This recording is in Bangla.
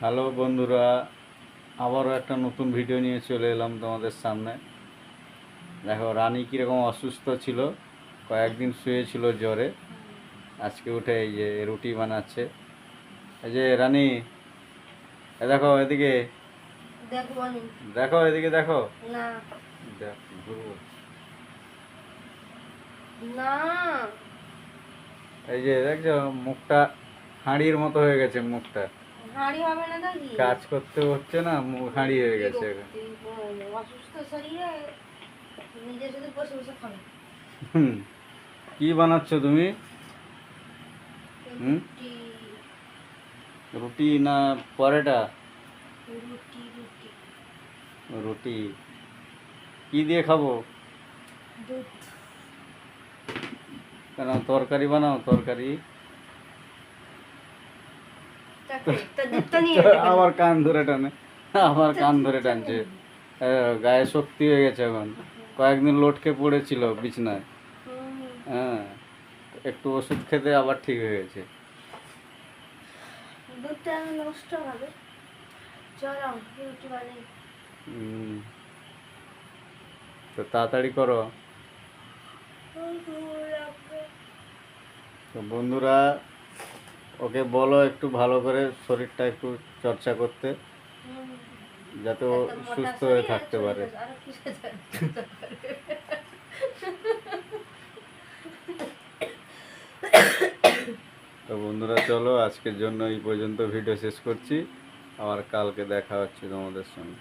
হ্যালো বন্ধুরা, আবারও একটা নতুন ভিডিও নিয়ে চলে এলাম তোমাদের সামনে। দেখো রানী কীরকম অসুস্থ ছিল, কয়েকদিন শুয়েছিল জ্বরে। আজকে উঠে এই যে রুটি বানাচ্ছে। এই যে রানী, দেখো এদিকে দেখো, এদিকে দেখো না, এই যে দেখছো মুখটা হাঁড়ির মতো হয়ে গেছে। মুখটা হাঁড়ি হবে না দাদি, কাজ করতে হচ্ছে না, মুখ হাঁড়ি হয়ে গেছে। অসুস্থ শরীরে নিজে শুধু বসে বসে খাবে। কি বানাচ্ছ তুমি? রুটি না পরোটা? রুটি কি দিয়ে খাবো? কেন তরকারি বানাও, তরকারি। আমার কান ধরে টানে, আমার কান ধরে টানছে। গায়ে শক্তি হয়ে গেছে এখন, কয়েকদিন লটকে পড়েছিল বিছনায়। হ্যাঁ, একটু ওষুধ খেতে আবার ঠিক হয়ে গেছে। তো তাড়াতাড়ি করো। তো বন্ধুরা, ওকে বলো একটু ভালো করে শরীরটা একটু চর্চা করতে, যাতে ও সুস্থ হয়ে থাকতে পারে। তো বন্ধুরা চলো, আজকের জন্য এই পর্যন্ত ভিডিও শেষ করছি। আবার কালকে দেখা হচ্ছে তোমাদের সঙ্গে।